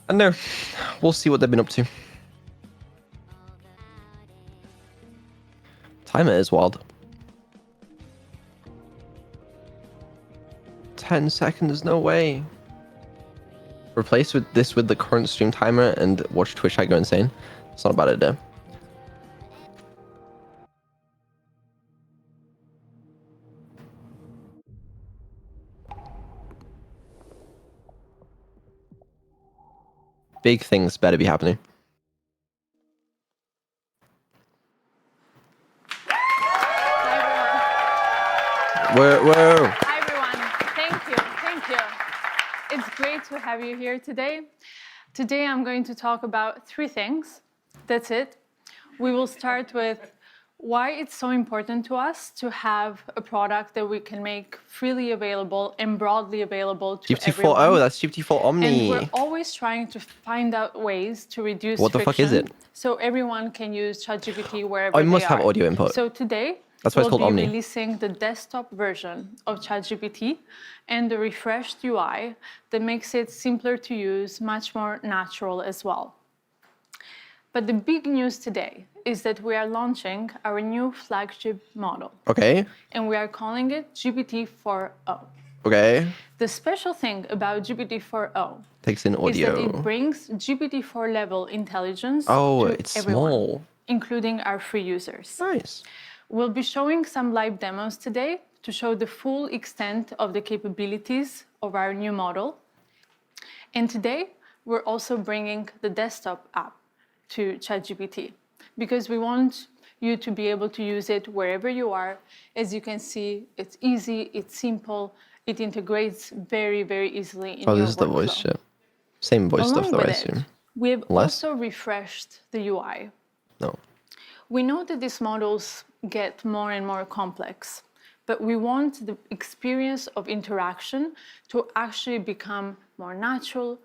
I don't know. We'll see what they've been up to. Timer is wild. 10 seconds, no way. Replace this with the current stream timer and watch Twitch I go insane. It's not a bad idea. Big things better be happening. Whoa. Hi, everyone. Thank you. It's great to have you here today. Today, I'm going to talk about 3 things. That's it. We will start with why it's so important to us to have a product that we can make freely available and broadly available to everyone. GPT-4o, that's GPT-4 Omni. And we're always trying to find out ways to reduce What the friction, fuck is it? so everyone can use ChatGPT wherever I they must are. have audio input. So today, That's why it's called we'll Omni. be releasing the desktop version of ChatGPT and the refreshed UI that makes it simpler to use, much more natural as well. But the big news today is that we are launching our new flagship model. Okay. And we are calling it GPT-4o. Okay. The special thing about GPT-4o Takes in is audio. that it brings GPT-4 level intelligence Oh, to it's everyone, small. including our free users. Nice. We'll be showing some live demos today to show the full extent of the capabilities of our new model. And today, we're also bringing the desktop app to ChatGPT because we want you to be able to use it wherever you are. As you can see, it's easy, it's simple, it integrates very, very easily in your Oh, this is the workflow. voice shit. Same voice stuff though, I With assume. it, we've Less? also refreshed the UI. No. We know that these models get more and more complex, but we want the experience of interaction to actually become more natural,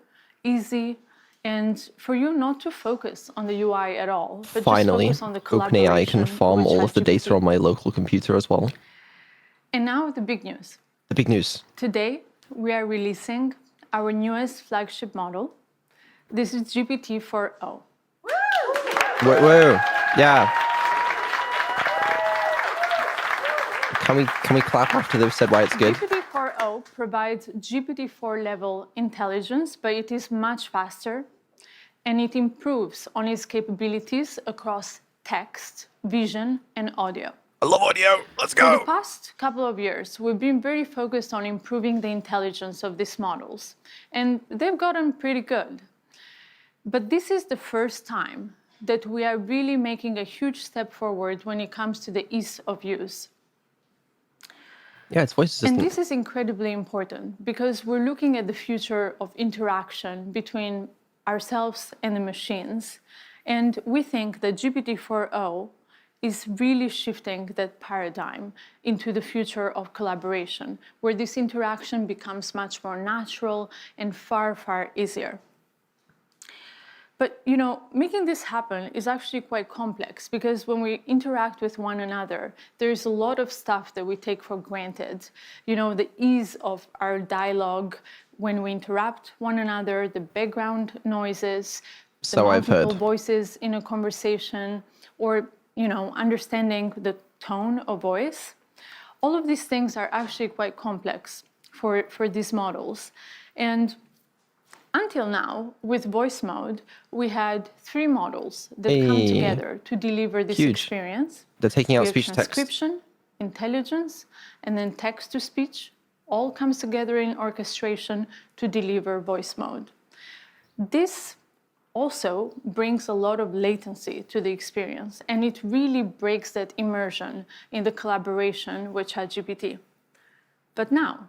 easy, and for you not to focus on the UI at all, but Finally, just focus on the collaboration. OpenAI can farm with all of the data ChatGPT. on my local computer as well. And now the big news. The big news. Today, we are releasing our newest flagship model. This is GPT-4o. Whoa. Yeah. Can we clap after they've said why it's good? GPT-4o provides GPT-4 level intelligence, but it is much faster, and it improves on its capabilities across text, vision, and audio. I love audio. Let's For the go. past couple of years, we've been very focused on improving the intelligence of these models, and they've gotten pretty good. But this is the first time that we are really making a huge step forward when it comes to the ease of use. Yeah, it's voice assistant. And this is incredibly important because we're looking at the future of interaction between ourselves and the machines. And we think that GPT-4o is really shifting that paradigm into the future of collaboration, where this interaction becomes much more natural and far, far easier. But, you know, making this happen is actually quite complex because when we interact with one another, there's a lot of stuff that we take for granted. You know, the ease of our dialogue when we interrupt one another, the background noises, So I've multiple heard. voices in a conversation, or, you know, understanding the tone of voice. All of these things are actually quite complex for these models. And until now, with voice mode, we had 3 models that come together to deliver this experience. They're taking out We have speech to text. transcription, intelligence, and then text to speech. All comes together in orchestration to deliver voice mode. This also brings a lot of latency to the experience, and it really breaks that immersion in the collaboration with ChatGPT. But now,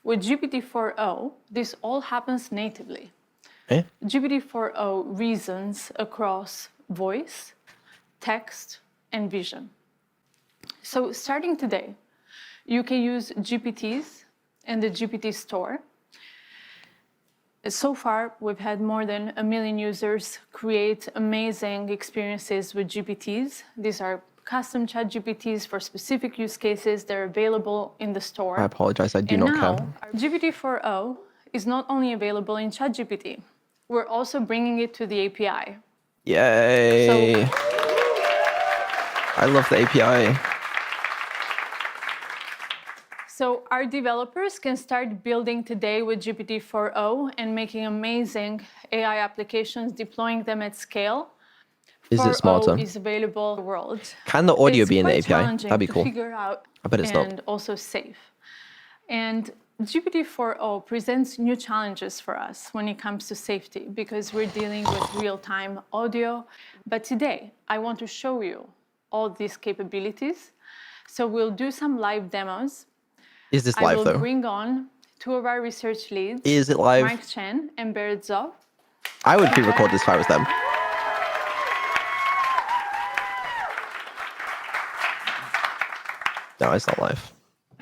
with GPT-4o, this all happens natively. Eh? GPT-4o reasons across voice, text, and vision. So starting today, you can use GPTs in the GPT store. So far, we've had more than 1 million users create amazing experiences with GPTs. These are custom ChatGPTs for specific use cases. They're available in the store. I apologize, I do And not now, care. GPT-4o is not only available in ChatGPT. we're also bringing it to the API. Yay! I love the API. So our developers can start building today with GPT-4o and making amazing AI applications, deploying them at scale. Is it 4o smarter? is available in the world. Can the audio It's be in the quite API? challenging That'd be to cool. figure out I bet it's not. and also safe. And GPT-4o presents new challenges for us when it comes to safety because we're dealing with real-time audio. But today, I want to show you all these capabilities. So we'll do some live demos. Is this I live will though? bring on two of our research leads, Is it live? Mark Chen and Berit Zov. I would pre-record this if I was them. No, it's not live.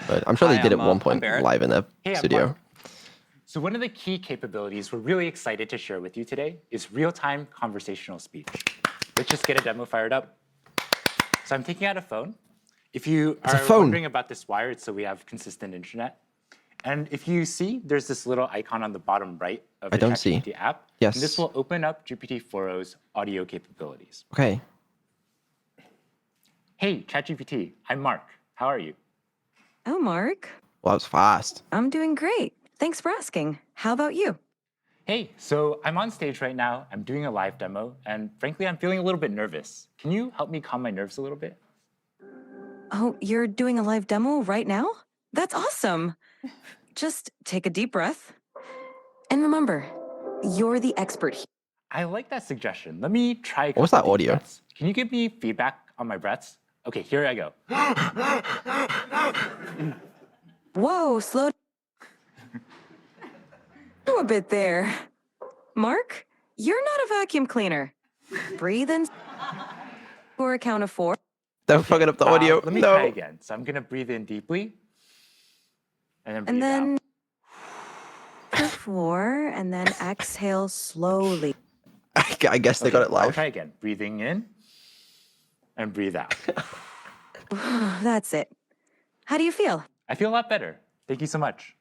But I'm sure they did at one point live in their Hey, I'm studio. Mark. So one of the key capabilities we're really excited to share with you today is real-time conversational speech. Let's just get a demo fired up. So I'm taking out a phone. If you are wondering about this wire, it's so we have consistent internet. And if you see, there's this little icon on the bottom right of the ChatGPT app. Yes. And this will open up GPT-4o's audio capabilities. Okay. Hey, ChatGPT, I'm Mark. How are you? Oh, Mark. Well, that was fast. I'm doing great. Thanks for asking. How about you? Hey, so I'm on stage right now. I'm doing a live demo. And frankly, I'm feeling a little bit nervous. Can you help me calm my nerves a little bit? Oh, you're doing a live demo right now? That's awesome. Just take a deep breath. And remember, you're the expert here. I like that suggestion. Let me try a What's couple that deep audio? breaths. Can you give me feedback on my breaths? Okay, here I go. Whoa, slow down a bit there. Mark, you're not a vacuum cleaner. Breathe in for a count of 4. Don't fuck it up the audio. Let me try again. So I'm gonna breathe in deeply. And then breathe out. For 4, and then exhale slowly. I guess they got it I'll live. try again. Breathing in and breathe out. That's it. How do you feel? I feel a lot better. Thank you so much.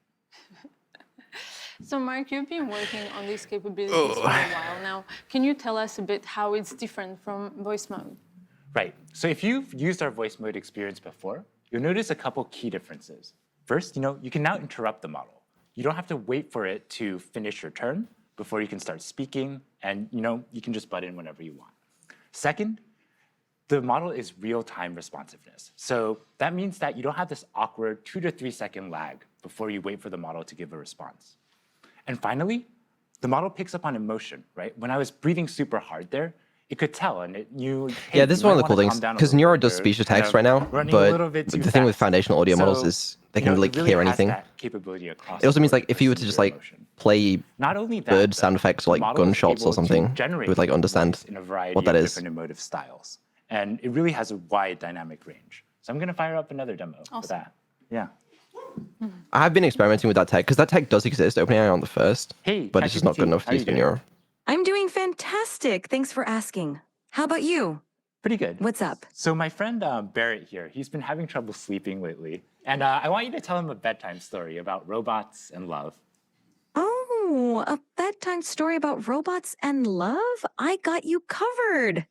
So Mark, you've been working on these capabilities for a while now. Can you tell us a bit how it's different from voice mode? Right. So if you've used our voice mode experience before, you'll notice a couple key differences. First, you can now interrupt the model. You don't have to wait for it to finish your turn before you can start speaking, and you can just butt in whenever you want. Second, the model is real-time responsiveness. So that means that you don't have this awkward 2 to 3 second lag before you wait for the model to give a response. And finally, the model picks up on emotion, right? When I was breathing super hard there, it could tell, and Yeah, this is one of the cool things, because Neuro does speech to text right now, but the thing with foundational audio models is they can really hear anything. It also means like if you were to just like play bird sound effects or like gunshots or something, it would like understand what that is. Different emotive styles. And it really has a wide dynamic range. So I'm gonna fire up another demo for that. Yeah. I have been experimenting with that tech, because that tech does exist, OpenAI on the first, but it's just not good enough to use for Neuro. I'm doing fantastic. Thanks for asking. How about you? Pretty good. What's up? So my friend Barrett here, he's been having trouble sleeping lately. And I want you to tell him a bedtime story about robots and love. Oh, a bedtime story about robots and love? I got you covered.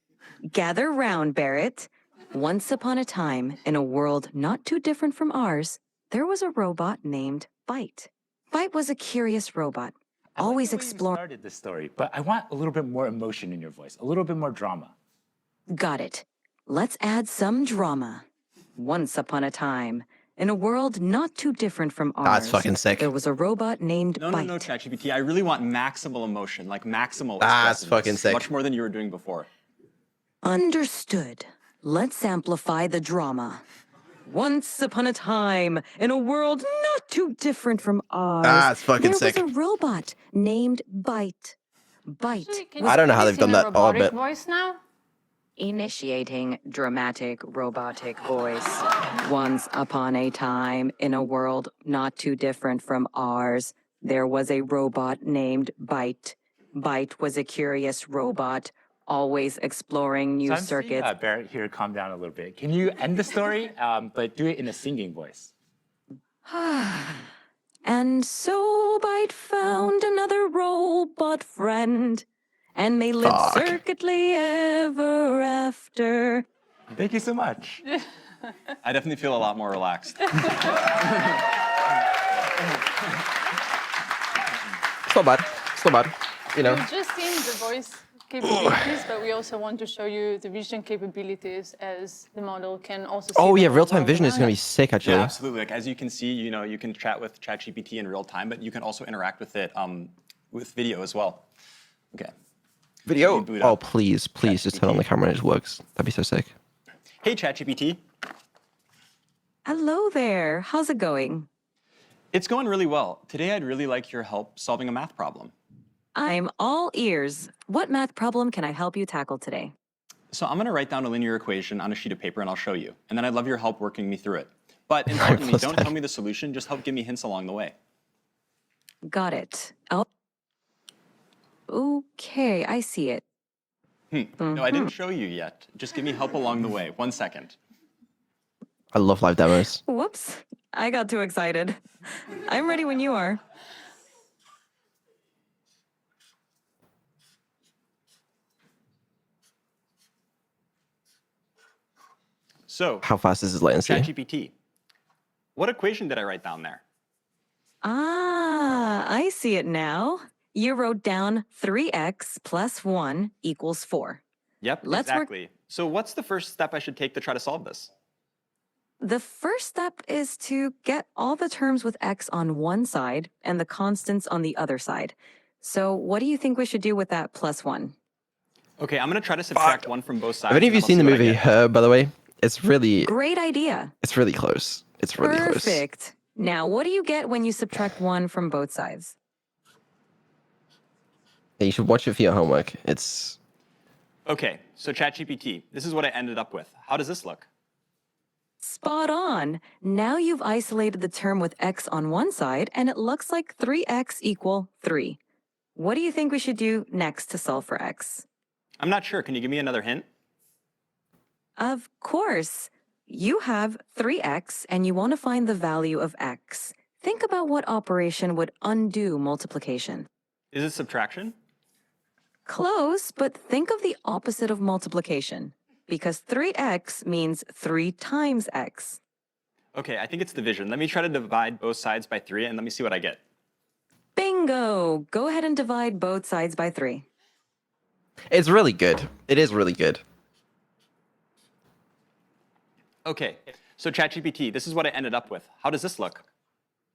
Gather round, Barrett. Once upon a time, in a world not too different from ours, there was a robot named Byte. Byte was a curious robot, always exploring. I started this story, but I want a little bit more emotion in your voice, a little bit more drama. Got it. Let's add some drama. Once upon a time, in a world not too different from ours, That's fucking sick. there was a robot named Byte. No, ChatGPT. I really want maximal emotion, like maximal That's expressiveness. fucking sick. Much more than you were doing before. Understood. Let's amplify the drama. Once upon a time, in a world not too different from ours, That's fucking sick. there was a robot named Byte. Byte. I don't know how they've done that. I'll admit. Voice now? Initiating dramatic robotic voice. Once upon a time, in a world not too different from ours, there was a robot named Byte. Byte was a curious robot, always exploring new circuits. I'm Barrett here, calm down a little bit. Can you end the story, but do it in a singing voice? And so Byte found another robot friend, and they lived circuitly ever after. Thank you so much. I definitely feel a lot more relaxed. It's not bad. It's not bad. You know. We've just seen the voice capabilities, but we also want to show you the vision capabilities as the model can also see. Oh the yeah, whole real-time world vision is around gonna be it. sick actually. Yeah, absolutely. Like, as you can see, you can chat with ChatGPT in real time, but you can also interact with it with video as well. Okay. Video? Boot Oh up please just turn on the camera and it just works. That'd be so sick. Hey, ChatGPT. Hello there. How's it going? It's going really well. Today, I'd really like your help solving a math problem. I'm all ears. What math problem can I help you tackle today? So I'm going to write down a linear equation on a sheet of paper, and I'll show you. And then I'd love your help working me through it. But importantly, don't tell me the solution. Just help give me hints along the way. Got it. Oh. Okay, I see it. No, I didn't show you yet. Just give me help along the way. 1 second. I love live demos. Whoops. I got too excited. I'm ready when you are. So, How fast is his latency? ChatGPT, what equation did I write down there? Ah, I see it now. You wrote down 3x plus 1 equals 4. Yep, Let's work- exactly. So what's the first step I should take to try to solve this? The first step is to get all the terms with x on one side and the constants on the other side. So what do you think we should do with that plus 1? Okay, I'm going to try to subtract 1 from both sides. Have any of you and seen the I'll see what I movie get. Her, by the way? It's really Great idea. close. It's really close. Perfect. Now, what do you get when you subtract 1 from both sides? Yeah, you should watch it for your homework. It's Okay, so ChatGPT, this is what I ended up with. How does this look? Spot on. Now you've isolated the term with x on one side, and it looks like 3x equal 3. What do you think we should do next to solve for x? I'm not sure. Can you give me another hint? Of course. You have 3x, and you want to find the value of x. Think about what operation would undo multiplication. Is it subtraction? Close, but think of the opposite of multiplication, because 3x means 3 times x. Okay, I think it's division. Let me try to divide both sides by 3, and let me see what I get. Bingo! Go ahead and divide both sides by 3. It's really good. It is really good. Okay, so ChatGPT, this is what I ended up with. How does this look?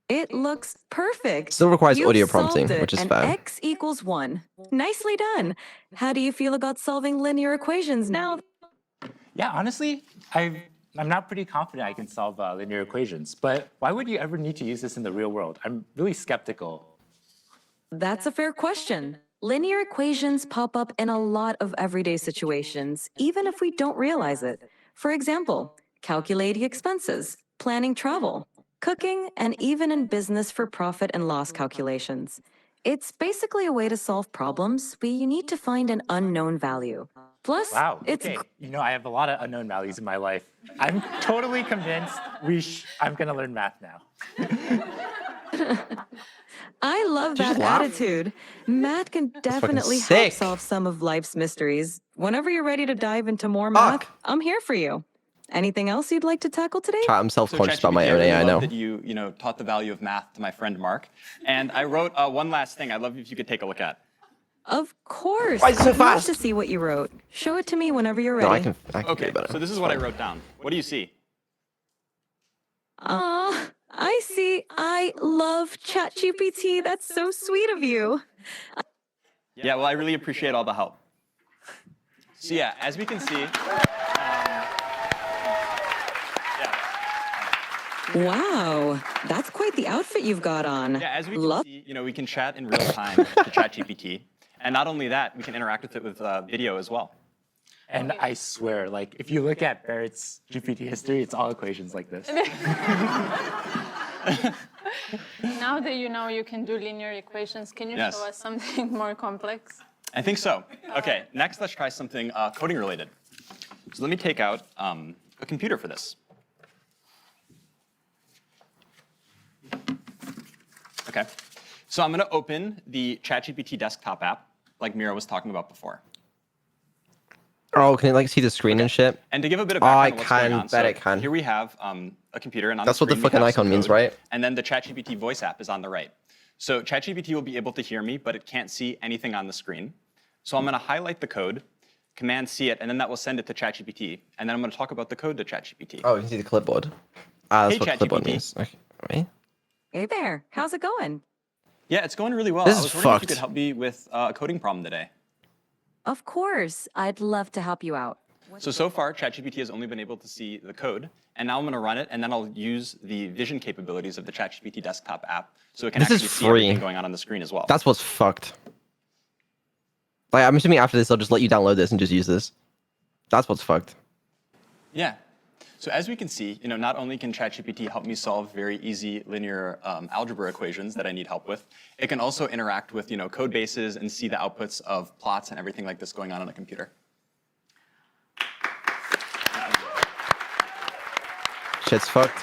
It looks perfect. Still requires You've audio solved prompting, it, which is and fair. x equals 1. Nicely done. How do you feel about solving linear equations now? Yeah, honestly, I'm not pretty confident I can solve linear equations, but why would you ever need to use this in the real world? I'm really skeptical. That's a fair question. Linear equations pop up in a lot of everyday situations, even if we don't realize it. For example, calculating expenses, planning travel, cooking, and even in business for profit and loss calculations. It's basically a way to solve problems where you need to find an unknown value. Plus, Wow, it's okay. You know, I have a lot of unknown values in my life. I'm totally convinced I'm gonna learn math now. I love Did you that just laugh? attitude. Math can definitely help sick. solve some of life's mysteries. Whenever you're ready to dive into more math, I'm here for you. Anything else you'd like to tackle today? Chat, I'm self-conscious about my ChatGPT, own I really AI love now. that you taught the value of math to my friend Mark. And I wrote one last thing I'd love if you could take a look at. Of course. Why is it so I'd love fast? to see what you wrote. Show it to me whenever you're No, ready. I can Okay, do better. so this is It's what I fine. wrote down. What do you see? I see. I love ChatGPT. That's so sweet of you. Yeah, well, I really appreciate all the help. So yeah, as we can see, Wow, that's quite the outfit you've got on. yeah, as we can Love. see, we can chat in real time to ChatGPT, and not only that, we can interact with it with video as well. And I swear, like, if you look at Barrett's GPT history, it's all equations like this. Now that you know you can do linear equations, can you Yes. show us something more complex? I think so. Okay, next let's try something coding related. So let me take out a computer for this. Okay. So I'm going to open the ChatGPT desktop app, like Mira was talking about before. Oh, can you like see the screen and shit? And to give a bit of background on what's going on, bet it can. here we have a computer, and on That's the what the screen we fucking have some icon means, code, right? And then the ChatGPT voice app is on the right. So ChatGPT will be able to hear me, but it can't see anything on the screen. So I'm going to highlight the code, Command C it, and then that will send it to ChatGPT. And then I'm going to talk about the code to ChatGPT. Oh, you can see the clipboard. That's Hey, what clipboard ChatGPT. means. Okay, right? Hey there, how's it going? Yeah, it's going really well. This I is was wondering if you fucked. could help me with a coding problem today. Of course, I'd love to help you out. So far, ChatGPT has only been able to see the code, and now I'm going to run it, and then I'll use the vision capabilities of the ChatGPT desktop app, so it can This is actually see free. everything going on the screen as well. That's what's fucked. Like, I'm assuming after this, they'll just let you download this and just use this. That's what's fucked. Yeah. So as we can see, not only can ChatGPT help me solve very easy linear algebra equations that I need help with, it can also interact with code bases and see the outputs of plots and everything like this going on a computer. Shit's fucked.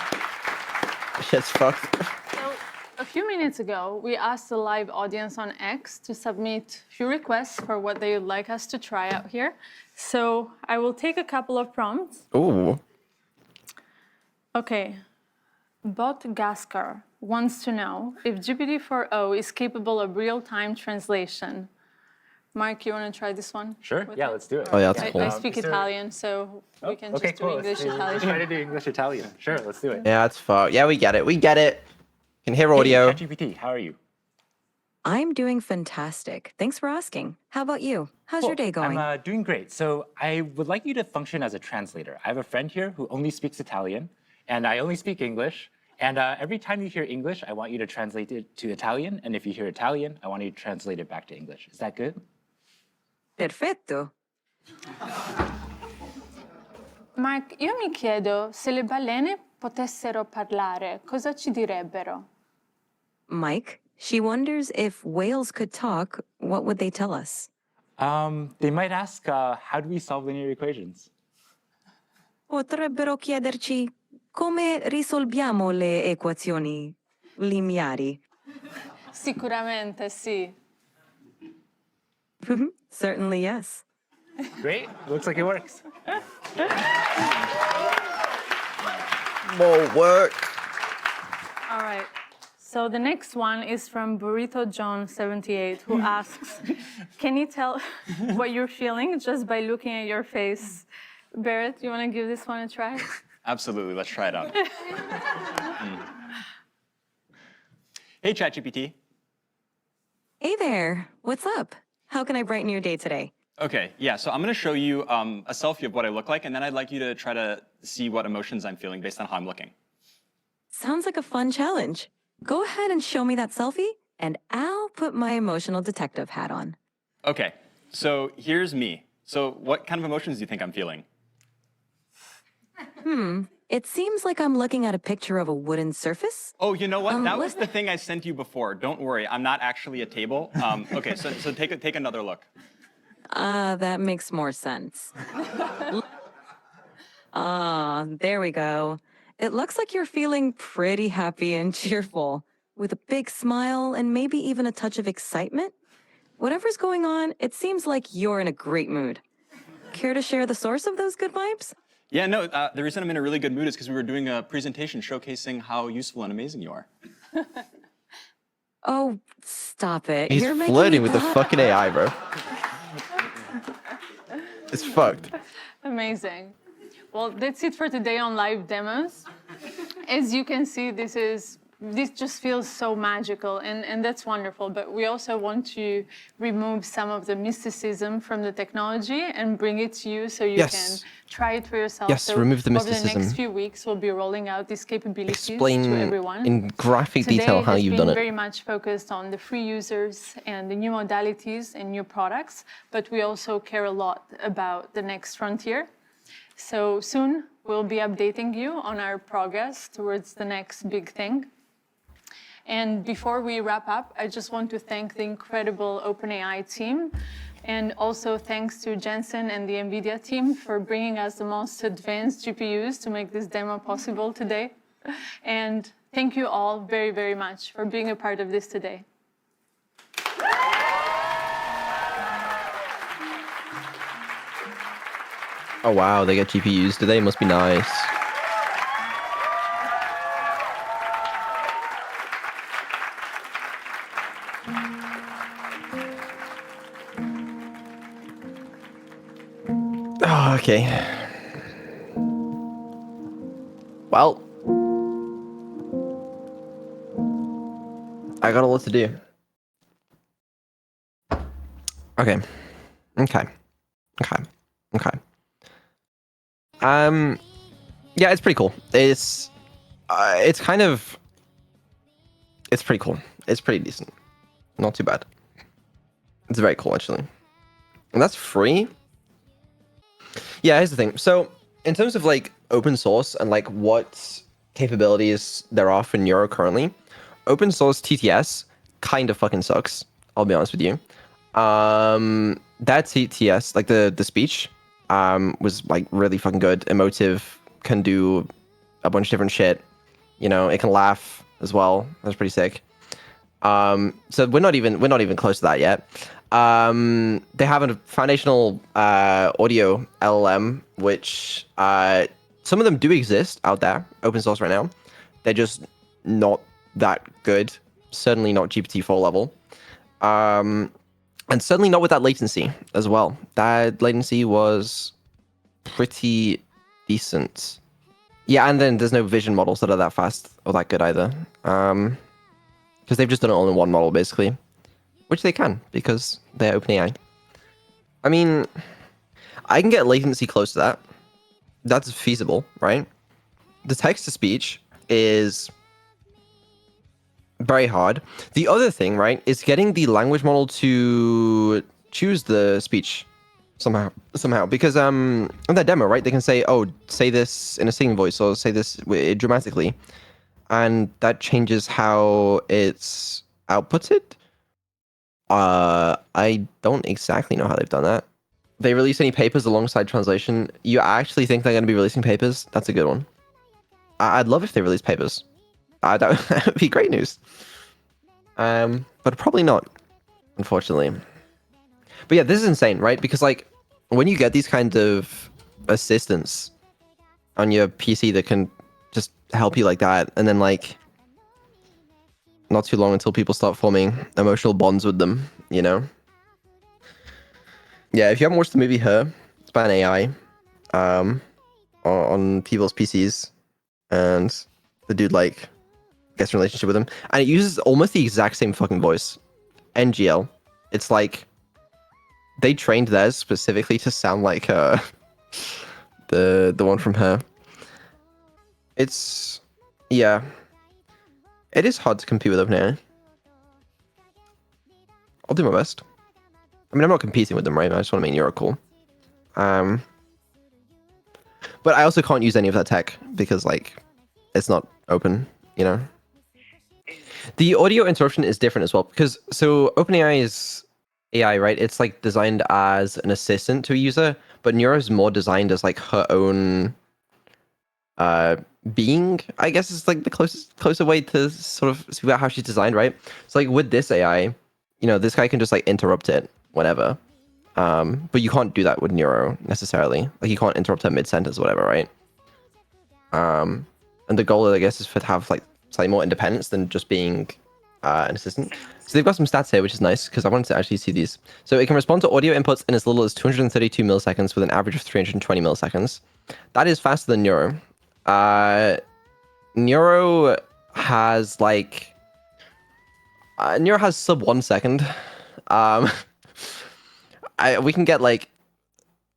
Shit's fucked. So a few minutes ago, we asked the live audience on X to submit a few requests for what they would like us to try out here. So I will take a couple of prompts. Ooh. Okay. Bot Gaskar wants to know if GPT-4o is capable of real-time translation. Mark, you want to try this one? Sure, with yeah, me? let's do it. Oh, yeah, that's cool. I speak So- Italian, so we can Okay, just do cool. English Let's Italian. try to do English Italian. Sure, let's do it. Yeah, it's fucked. Yeah, we get it. We get it. Can hear audio. Hey, ChatGPT, how are you? I'm doing fantastic. Thanks for asking. How about you? How's your day going? I'm doing great. So I would like you to function as a translator. I have a friend here who only speaks Italian, and I only speak English. And every time you hear English, I want you to translate it to Italian. And if you hear Italian, I want you to translate it back to English. Is that good? Perfetto. Mark, io mi chiedo se le balene potessero parlare, cosa ci direbbero? Mike, she wonders if whales could talk, what would they tell us? They might ask, how do we solve linear equations? Potrebbero chiederci come risolviamo le equazioni lineari. Sicuramente sì. Certainly, yes. Great, looks like it works. More work. All right. So the next one is from Burrito John 78, who asks, can you tell what you're feeling just by looking at your face? Barrett, you want to give this one a try? Absolutely, let's try it out. Hey, ChatGPT. Hey there, what's up? How can I brighten your day today? Okay, yeah, so I'm going to show you a selfie of what I look like, and then I'd like you to try to see what emotions I'm feeling based on how I'm looking. Sounds like a fun challenge. Go ahead and show me that selfie, and I'll put my emotional detective hat on. Okay, so here's me. So what kind of emotions do you think I'm feeling? It seems like I'm looking at a picture of a wooden surface. Oh, you know what? That was what- the thing I sent you before. Don't worry, I'm not actually a table. Okay, so take another look. That makes more sense. There we go. It looks like you're feeling pretty happy and cheerful, with a big smile and maybe even a touch of excitement. Whatever's going on, it seems like you're in a great mood. Care to share the source of those good vibes? Yeah, no, the reason I'm in a really good mood is because we were doing a presentation showcasing how useful and amazing you are. Oh, stop it. He's You're making flirting me with the laugh. fucking AI, bro. It's fucked. Amazing. Well, that's it for today on live demos. As you can see, this just feels so magical, and that's wonderful. But we also want to remove some of the mysticism from the technology and bring it to you so you Yes. can try it for yourself. Yes, so remove the over the mysticism. next few weeks, we'll be rolling out these capabilities Explain to everyone. in graphic Today detail how has you've been done it. very much focused on the free users and the new modalities and new products, but we also care a lot about the next frontier. So soon we'll be updating you on our progress towards the next big thing. And before we wrap up, I just want to thank the incredible OpenAI team, and also thanks to Jensen and the NVIDIA team for bringing us the most advanced GPUs to make this demo possible today. And Thank you all very, very much for being a part of this today. Oh wow, they get GPUs today. Must be nice. Oh, okay. Well, I got a lot to do. Okay. Yeah, it's pretty cool. It's kind of, it's pretty cool. It's pretty decent. Not too bad. It's very cool, actually. And that's free? Yeah, here's the thing. So, in terms of, like, open source and, like, what capabilities there are for Neuro currently, open source TTS kind of fucking sucks. I'll be honest with you. That TTS, like, the speech, was, like, really fucking good. Emotive, can do a bunch of different shit. You know, it can laugh as well. That's pretty sick. So we're not even close to that yet. They have a foundational audio LLM, which some of them do exist out there, open source right now. They're just not that good. Certainly not GPT-4 level. And certainly not with that latency as well. That latency was pretty decent. Yeah, and then there's no vision models that are that fast or that good either. Because they've just done it all in one model, basically. Which they can, because they're OpenAI. I mean, I can get latency close to that. That's feasible, right? The text-to-speech is very hard. The other thing, right, is getting the language model to choose the speech somehow. Because in that demo, right, they can say, oh, say this in a singing voice, or say this dramatically. And that changes how it's outputted. I don't exactly know how they've done that. They release any papers alongside translation? You actually think they're going to be releasing papers? That's a good one. I'd love if they released papers. That would be great news. But probably not, unfortunately. But yeah, this is insane, right? Because, like, when you get these kinds of assistants on your PC that can just help you like that, and then, like, not too long until people start forming emotional bonds with them, you know? Yeah, if you haven't watched the movie Her, it's by an AI on people's PCs, and the dude, like, gets in a relationship with him, and it uses almost the exact same fucking voice. NGL. It's like they trained theirs specifically to sound like the one from Her. It's, yeah. It is hard to compete with OpenAI. I'll do my best. I mean, I'm not competing with them, right? I just want to make Neuro cool. But I also can't use any of that tech because, like, it's not open, you know? The audio interruption is different as well because, so OpenAI is AI, right? It's, like, designed as an assistant to a user, but Neuro is more designed as, like, her own being, I guess, is like the closer way to sort of see about how she's designed, right? So, like, with this AI, you know, this guy can just, like, interrupt it, whatever. But you can't do that with Neuro necessarily. Like, you can't interrupt her mid-sentence or whatever, right? And the goal, I guess, is to have, like, slightly more independence than just being an assistant. So they've got some stats here, which is nice because I wanted to actually see these. So it can respond to audio inputs in as little as 232 milliseconds with an average of 320 milliseconds. That is faster than Neuro. Neuro has, like, Neuro has sub 1 second. We can get, like,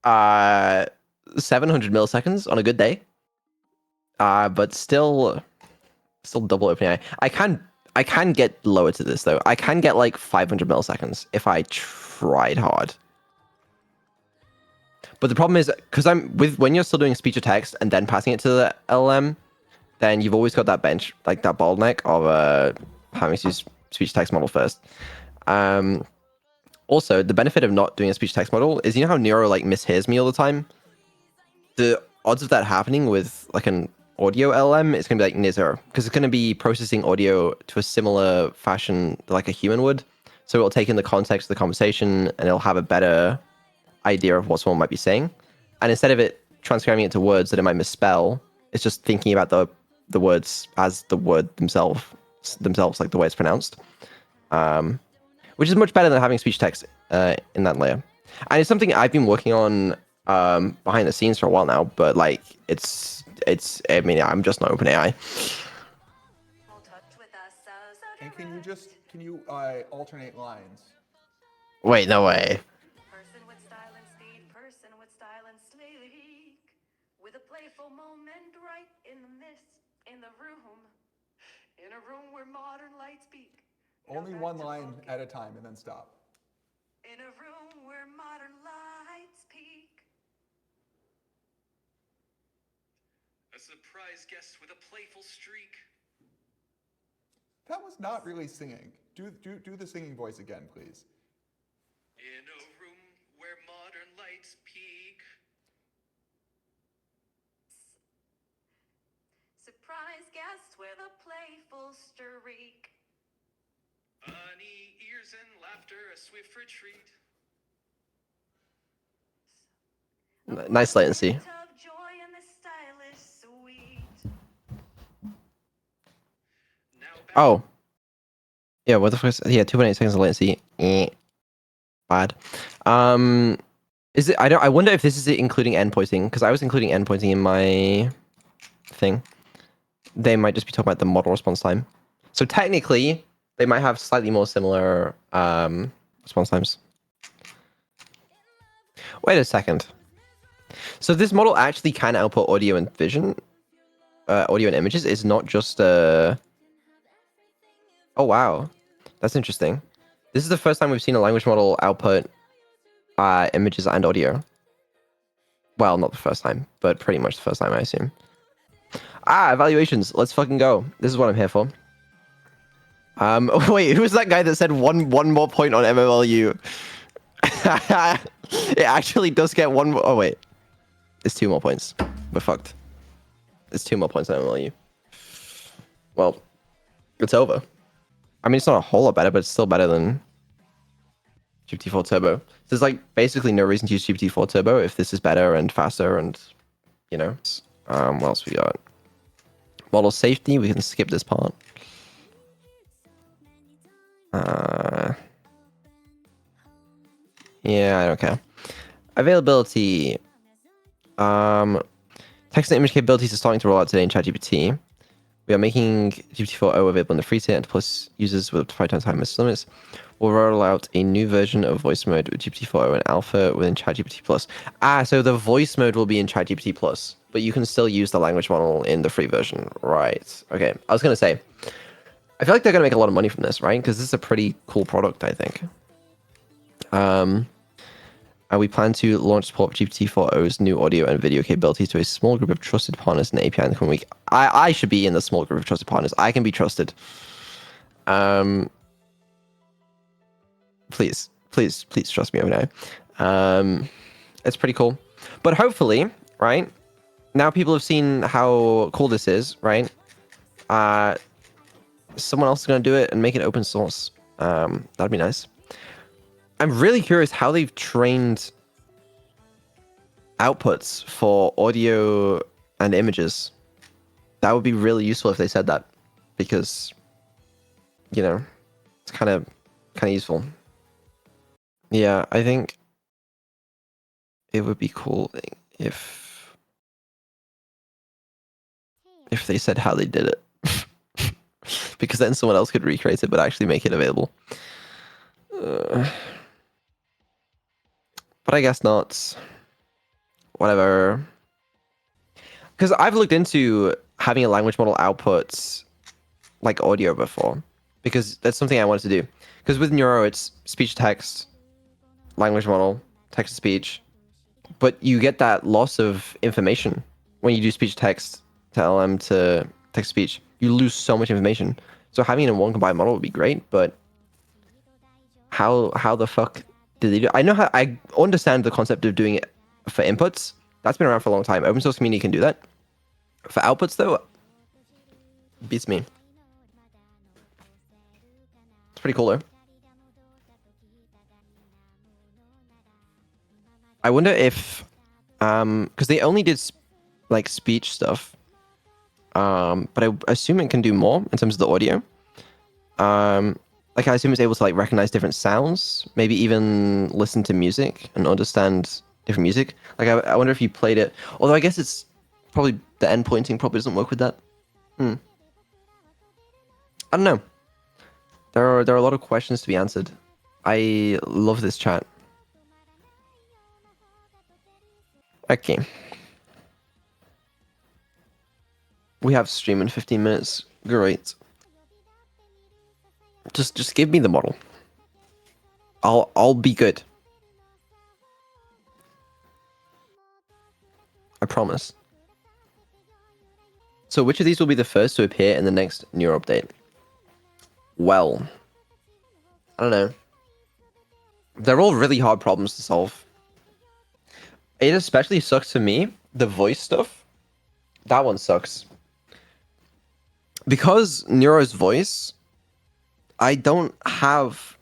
700 milliseconds on a good day. But still double OpenAI. I can get lower to this though. I can get, like, 500 milliseconds if I tried hard. But the problem is, because when you're still doing speech to text and then passing it to the LLM, then you've always got that bench, like that bottleneck of having to use speech to text model first. Also, the benefit of not doing a speech to text model is, you know how Neuro, like, mishears me all the time? The odds of that happening with, like, an audio LM, it's going to be like near zero because it's going to be processing audio to a similar fashion like a human would. So it'll take in the context of the conversation and it'll have a better idea of what someone might be saying. And instead of it transcribing it to words that it might misspell, it's just thinking about the words as the word themselves, like the way it's pronounced. Which is much better than having speech text in that layer. And it's something I've been working on behind the scenes for a while now, but like I mean, I'm just not OpenAI. And can you alternate lines? Wait, no way. Person with style and speed, person with style and sleek, with a playful moment right in the mist, in the room, in a room where modern lights peak. Only one line at a time and then stop. In a room where modern lights peak. A surprise guest with a playful streak. That was not really singing. Do the singing voice again, please. In a room where modern lights peak. Surprise guest with a playful streak. Funny ears and laughter, a swift retreat. Nice latency. Of joy and the stylish sweet. Oh. Yeah, what the fuck? Yeah, 2.8 seconds of latency. Bad. Is it? I wonder if this is including endpointing, because I was including endpointing in my thing. They might just be talking about the model response time. So technically, they might have slightly more similar response times. Wait a second. So this model actually can output audio and vision, audio and images. It's not just Oh wow, that's interesting. This is the first time we've seen a language model output images and audio. Well, not the first time, but pretty much the first time, I assume. Evaluations. Let's fucking go. This is what I'm here for. Wait, who was that guy that said one more point on MMLU? It actually does get one more. Oh, wait. It's 2 more points. We're fucked. It's 2 more points on MMLU. Well, it's over. I mean, it's not a whole lot better, but it's still better than GPT-4 Turbo. There's like basically no reason to use GPT-4 Turbo if this is better and faster and, you know. What else we got? Model safety, we can skip this part. Yeah, I don't care. Availability. Text and image capabilities are starting to roll out today in ChatGPT. We are making GPT-4o available in the free tier and plus users with up to 5 times higher message limits. We'll roll out a new version of voice mode with GPT-4o and alpha within ChatGPT plus. So the voice mode will be in ChatGPT plus, but you can still use the language model in the free version. Right. Okay. I was going to say, I feel like they're going to make a lot of money from this, right? Because this is a pretty cool product, I think. And we plan to launch support for GPT-4o's new audio and video capabilities to a small group of trusted partners in the API in the coming week. I should be in the small group of trusted partners. I can be trusted. Please trust me over now. It's pretty cool. But hopefully, right, now people have seen how cool this is, right? Someone else is going to do it and make it open source. That'd be nice. I'm really curious how they've trained outputs for audio and images. That would be really useful if they said that, because, you know, it's kind of useful. Yeah, I think it would be cool if they said how they did it, because then someone else could recreate it but actually make it available. But I guess not. Whatever. Because I've looked into having a language model output like audio before, because that's something I wanted to do. Because with Neuro, it's speech text, language model, text to speech, but you get that loss of information when you do speech text to LM to text to speech. You lose so much information. So having it in one combined model would be great, but how the fuck did they do? I understand the concept of doing it for inputs. That's been around for a long time. Open source community can do that. For outputs though, beats me. It's pretty cool though. I wonder if, because they only did like speech stuff, but I assume it can do more in terms of the audio. Like I assume it's able to like recognize different sounds, maybe even listen to music and understand different music. Like I wonder if you played it, although I guess it's probably the end pointing probably doesn't work with that. I don't know. There are a lot of questions to be answered. I love this chat. Okay. We have stream in 15 minutes. Great. Just give me the model. I'll be good. I promise. So which of these will be the first to appear in the next Neuro update? Well, I don't know. They're all really hard problems to solve. It especially sucks for me, the voice stuff. That one sucks. Because Neuro's voice, I don't have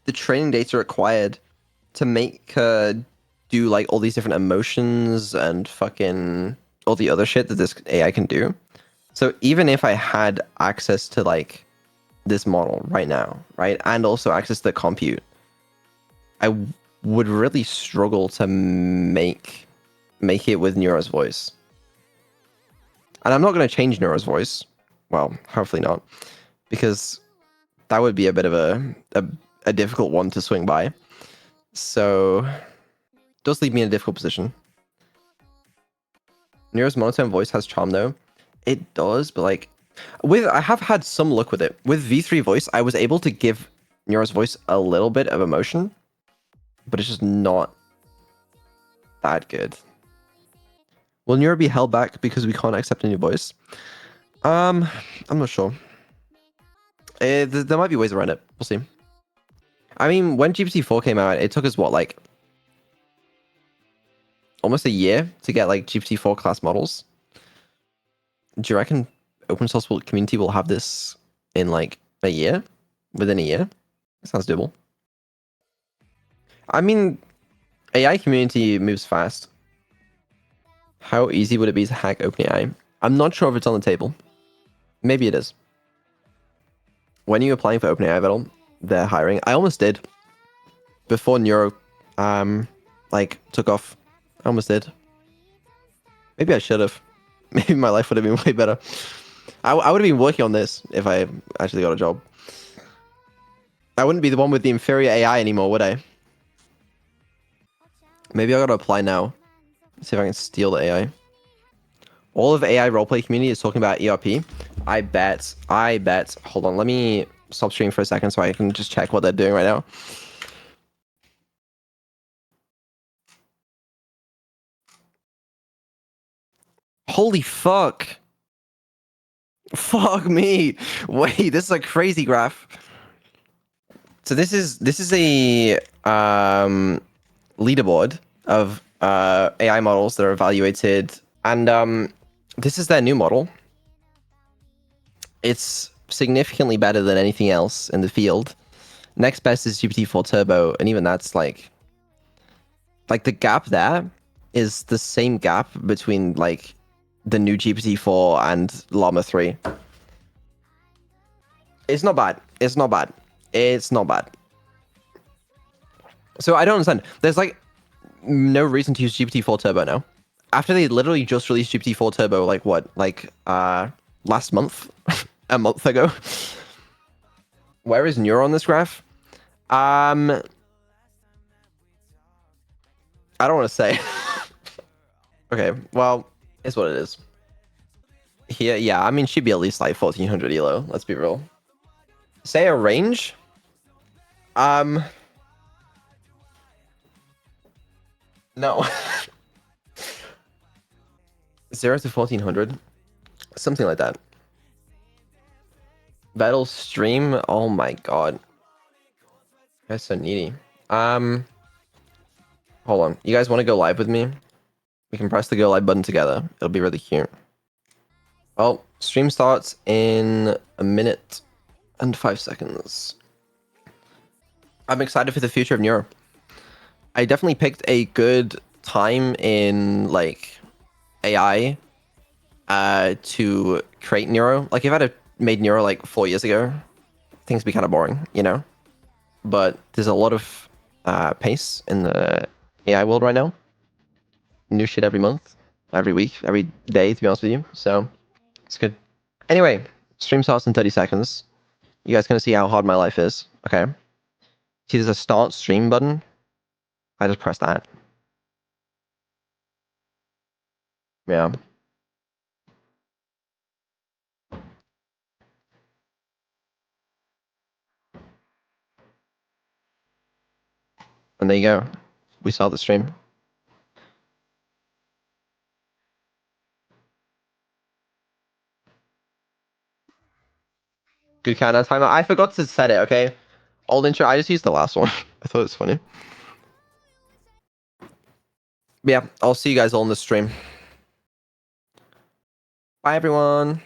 the training data required to make her do like all these different emotions and fucking all the other shit that this AI can do. So even if I had access to like this model right now, right, and also access to the compute, I would really struggle to make it with Neuro's voice. And I'm not going to change Neuro's voice. Well, hopefully not, because that would be a bit of a difficult one to swing by. So it does leave me in a difficult position. Neuro's monotone voice has charm though. It does, but like I have had some luck with it. With V3 voice, I was able to give Neuro's voice a little bit of emotion, but it's just not that good. Will Neuro be held back because we can't accept a new voice? I'm not sure. There might be ways around it. We'll see. I mean, when GPT-4 came out, it took us what, like almost a year to get like GPT-4 class models. Do you reckon open source community will have this in like a year? Within a year? That sounds doable. I mean, AI community moves fast. How easy would it be to hack OpenAI? I'm not sure if it's on the table. Maybe it is. When are you applying for OpenAI, Vedal? They're hiring. I almost did. Before Neuro, like, took off. I almost did. Maybe I should have. Maybe my life would have been way better. I would have been working on this if I actually got a job. I wouldn't be the one with the inferior AI anymore, would I? Maybe I gotta apply now. See if I can steal the AI. All of AI roleplay community is talking about ERP. I bet. Hold on, let me stop streaming for a second so I can just check what they're doing right now. Holy fuck. Fuck me. Wait, this is a crazy graph. So this is a leaderboard of AI models that are evaluated, and this is their new model. It's significantly better than anything else in the field. Next best is GPT-4 Turbo, and even that's like the gap there is the same gap between like the new GPT-4 and Llama 3. It's not bad. It's not bad. It's not bad. So I don't understand. There's like no reason to use GPT-4 Turbo now. After they literally just released GPT-4 Turbo, like what? Like last month? A month ago? Where is Neuro on this graph? I don't want to say. Okay, well, it's what it is. Here, yeah, I mean, she'd be at least like 1400 ELO, let's be real. Say a range? No. 0 to 1400? Something like that. Battle stream? Oh my god. That's so needy. Hold on. You guys want to go live with me? We can press the go live button together. It'll be really cute. Well, stream starts in 1 minute and 5 seconds. I'm excited for the future of Neuro. I definitely picked a good time in like AI to create Neuro. Like if I'd have made Neuro like 4 years ago, things would be kind of boring, you know? But there's a lot of pace in the AI world right now. New shit every month, every week, every day, to be honest with you. So it's good. Anyway, stream starts in 30 seconds. You guys gonna see how hard my life is, okay? See, there's a start stream button. I just press that. Yeah. And there you go. We start the stream. Good countdown timer. I forgot to set it, okay? Old intro, I just used the last one. I thought it was funny. But yeah, I'll see you guys all in the stream. Bye, everyone.